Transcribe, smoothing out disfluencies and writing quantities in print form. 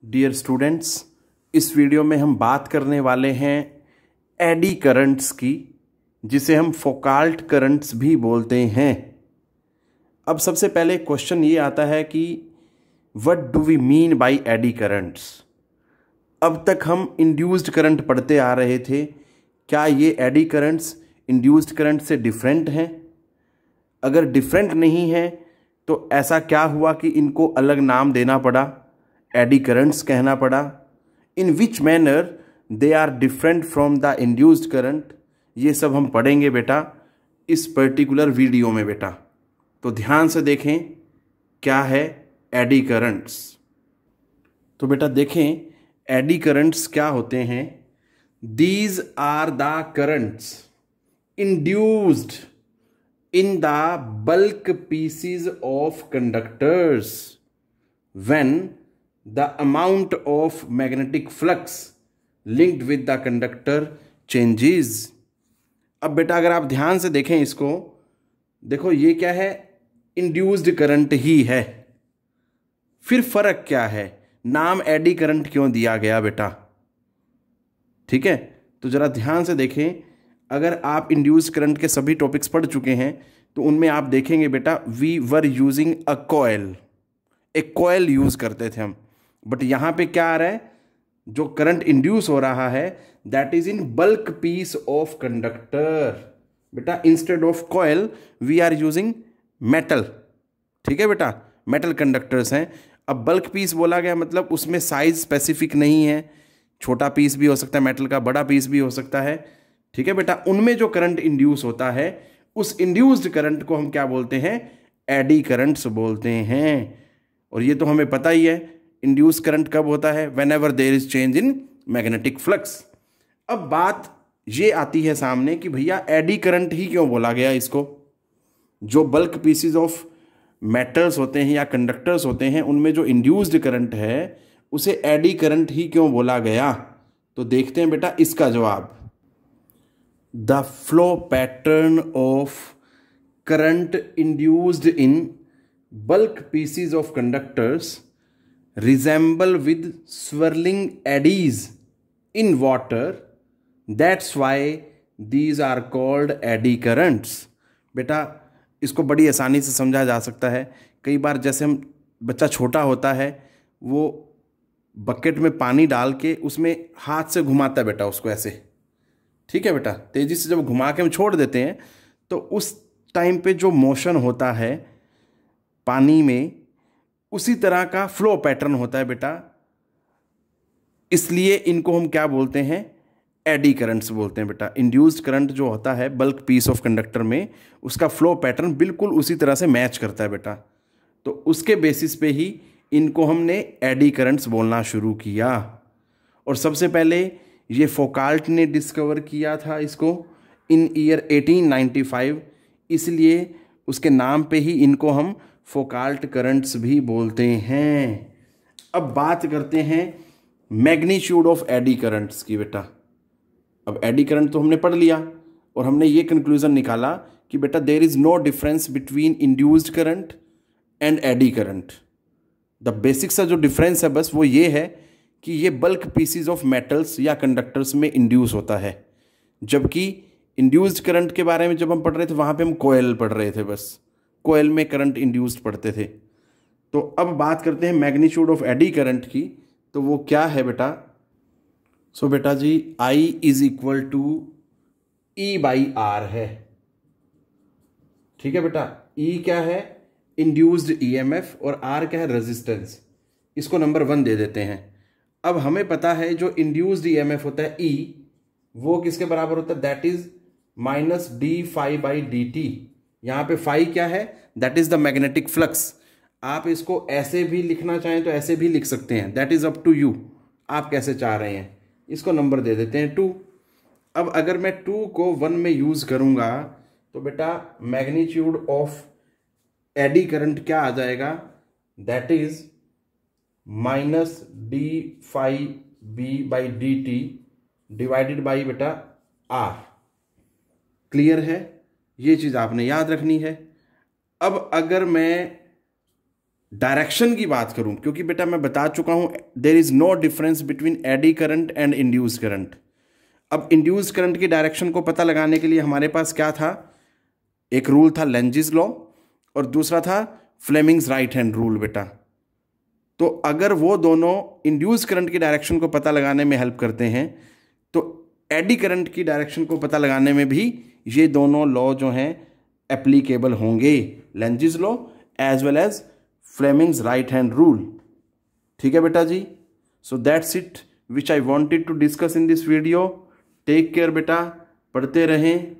Dear students, इस video में हम बात करने वाले हैं एडी करंट्स की, जिसे हम फोकाल्ट करंट्स भी बोलते हैं। अब सबसे पहले क्वेश्चन ये आता है कि what do we mean by eddy currents. अब तक हम इंड्यूस्ड करंट पढ़ते आ रहे थे, क्या ये एडी करंट्स इंड्यूस्ड करंट से डिफरेंट हैं? अगर डिफरेंट नहीं है तो ऐसा क्या हुआ कि इनको अलग नाम देना पड़ा, एडी करंट्स कहना पड़ा? In which manner they are different from the induced current, ये सब हम पढ़ेंगे बेटा इस पर्टिकुलर वीडियो में। बेटा तो ध्यान से देखें क्या है एडी करंट्स। तो बेटा देखें एडी करंट्स क्या होते हैं। These are the currents induced in the bulk pieces of conductors when the amount of magnetic flux linked with the conductor changes। अब बेटा अगर आप ध्यान से देखें इसको, देखो ये क्या है, इंड्यूस्ड करंट ही है। फिर फर्क क्या है, नाम एडी करंट क्यों दिया गया बेटा? ठीक है, तो जरा ध्यान से देखें। अगर आप इंड्यूस्ड करंट के सभी टॉपिक्स पढ़ चुके हैं तो उनमें आप देखेंगे बेटा we were using a coil, एक कॉइल यूज करते थे हम। बट यहाँ पे क्या आ रहा है, जो करंट इंड्यूस हो रहा है that is in bulk piece of conductor. बेटा instead of coil we are using metal. ठीक है बेटा, मेटल कंडक्टर्स हैं। अब बल्क पीस बोला गया मतलब उसमें साइज स्पेसिफिक नहीं है, छोटा पीस भी हो सकता है मेटल का, बड़ा पीस भी हो सकता है। ठीक है बेटा, उनमें जो करंट इंड्यूस होता है उस इंड्यूस्ड करंट को हम क्या बोलते हैं, एडी करंट्स बोलते हैं। और ये तो हमें पता ही है, इंड्यूस करंट कब होता है, whenever there is change in magnetic flux. अब बात ये आती है सामने कि भैया एडी करंट ही क्यों बोला गया इसको? जो बल्क पीसीज ऑफ मेटल्स होते हैं या कंडक्टर्स होते हैं उनमें जो इंड्यूस्ड करंट है उसे एडी करंट ही क्यों बोला गया? तो देखते हैं बेटा इसका जवाब। The flow pattern of current induced in bulk pieces of conductors resemble with swirling eddies in water. That's why these are called eddy currents. बेटा इसको बड़ी आसानी से समझा जा सकता है। कई बार जैसे हम बच्चा छोटा होता है, वो बकेट में पानी डाल के उसमें हाथ से घुमाता है बेटा उसको ऐसे। ठीक है बेटा, तेजी से जब घुमा के हम छोड़ देते हैं तो उस टाइम पे जो मोशन होता है पानी में, उसी तरह का फ्लो पैटर्न होता है बेटा। इसलिए इनको हम क्या बोलते हैं, एडी करंट्स बोलते हैं बेटा। इंड्यूस्ड करंट जो होता है बल्क पीस ऑफ कंडक्टर में, उसका फ्लो पैटर्न बिल्कुल उसी तरह से मैच करता है बेटा। तो उसके बेसिस पे ही इनको हमने एडी करंट्स बोलना शुरू किया। और सबसे पहले ये फोकाल्ट ने डिस्कवर किया था इसको इन ईयर 1895, इसलिए उसके नाम पे ही इनको हम फोकाल्ट करंट्स भी बोलते हैं। अब बात करते हैं मैग्नीट्यूड ऑफ एडी करंट्स की बेटा। अब एडी करंट तो हमने पढ़ लिया और हमने ये कंक्लूजन निकाला कि बेटा there is no difference between induced current and eddy current. The basic सा जो डिफरेंस है बस वो ये है कि ये बल्क पीसीज ऑफ मेटल्स या कंडक्टर्स में इंड्यूस होता है, जबकि इंड्यूस्ड करंट के बारे में जब हम पढ़ रहे थे वहाँ पे हम कोयल पढ़ रहे थे, बस कोयल में करंट इंड्यूस्ड पढ़ते थे। तो अब बात करते हैं मैग्नीट्यूड ऑफ एडी करंट की, तो वो क्या है बेटा? सो बेटा जी I is equal to E/R है। ठीक है बेटा, E क्या है, इंड्यूस्ड EMF, और R क्या है, रेजिस्टेंस। इसको नंबर 1 दे देते हैं। अब हमें पता है जो इंड्यूस्ड EMF होता है E, वो किसके बराबर होता है, दैट इज -d∅/dt। यहाँ पे फाई क्या है, that is the magnetic flux. आप इसको ऐसे भी लिखना चाहें तो ऐसे भी लिख सकते हैं, that is up to you, आप कैसे चाह रहे हैं। इसको नंबर दे देते हैं 2। अब अगर मैं 2 को 1 में यूज करूंगा तो बेटा मैग्नीट्यूड ऑफ एडी करंट क्या आ जाएगा, that is -d∅B/dt divided by बेटा R। क्लियर है, ये चीज आपने याद रखनी है। अब अगर मैं डायरेक्शन की बात करूं, क्योंकि बेटा मैं बता चुका हूं there is no difference between eddy current and induce current. अब इंड्यूस करंट की डायरेक्शन को पता लगाने के लिए हमारे पास क्या था, एक रूल था लेंजिस लॉ और दूसरा था फ्लेमिंग्स राइट हैंड रूल बेटा। तो अगर वो दोनों इंड्यूस करंट की डायरेक्शन को पता लगाने में हेल्प करते हैं तो एडी करंट की डायरेक्शन को पता लगाने में भी ये दोनों लॉ जो हैं एप्लीकेबल होंगे, Lenz's law as well as Fleming's right hand rule. ठीक है बेटा जी, so that's it which I wanted to discuss in this video. Take care बेटा, पढ़ते रहें।